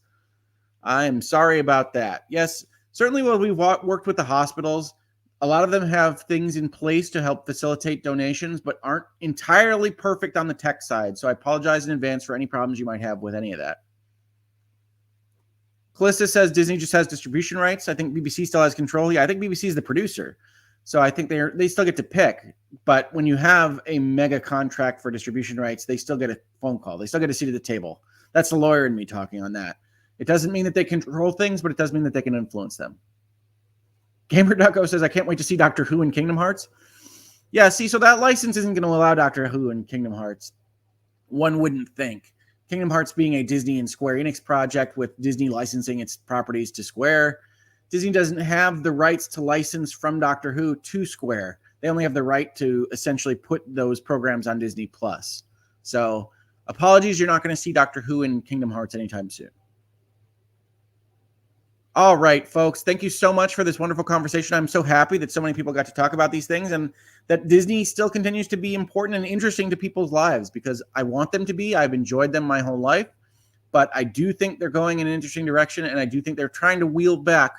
I'm sorry about that. Yes, certainly when we worked with the hospitals, a lot of them have things in place to help facilitate donations, but aren't entirely perfect on the tech side. So I apologize in advance for any problems you might have with any of that. Calista says Disney just has distribution rights. I think BBC still has control. Yeah, I think BBC is the producer. So I think they still get to pick. But when you have a mega contract for distribution rights, they still get a phone call. They still get a seat at the table. That's the lawyer in me talking on that. It doesn't mean that they control things, but it does mean that they can influence them. Gamer Ducko says, I can't wait to see Doctor Who in Kingdom Hearts. Yeah, see, so that license isn't going to allow Doctor Who in Kingdom Hearts. One wouldn't think. Kingdom Hearts being a Disney and Square Enix project with Disney licensing its properties to Square, Disney doesn't have the rights to license from Doctor Who to Square. They only have the right to essentially put those programs on Disney Plus. So apologies, you're not going to see Doctor Who in Kingdom Hearts anytime soon. All right, folks, thank you so much for this wonderful conversation. I'm so happy that so many people got to talk about these things and that Disney still continues to be important and interesting to people's lives because I want them to be. I've enjoyed them my whole life, but I do think they're going in an interesting direction, and I do think they're trying to wheel back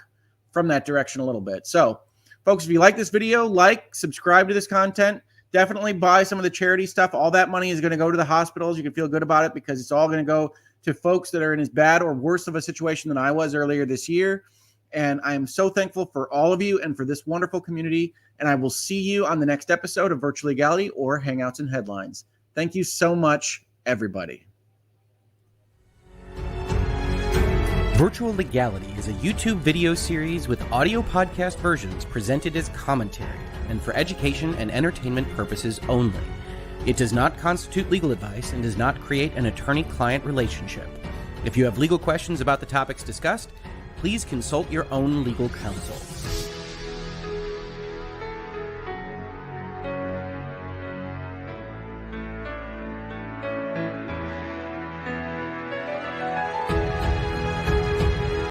from that direction a little bit. So, folks, if you like this video, subscribe to this content. Definitely buy some of the charity stuff. All that money is going to go to the hospitals. You can feel good about it because it's all going to go to folks that are in as bad or worse of a situation than I was earlier this year. And I am so thankful for all of you and for this wonderful community. And I will see you on the next episode of Virtual Legality or Hangouts and Headlines. Thank you so much, everybody. Virtual Legality is a YouTube video series with audio podcast versions presented as commentary and for education and entertainment purposes only. It does not constitute legal advice and does not create an attorney-client relationship. If you have legal questions about the topics discussed, please consult your own legal counsel.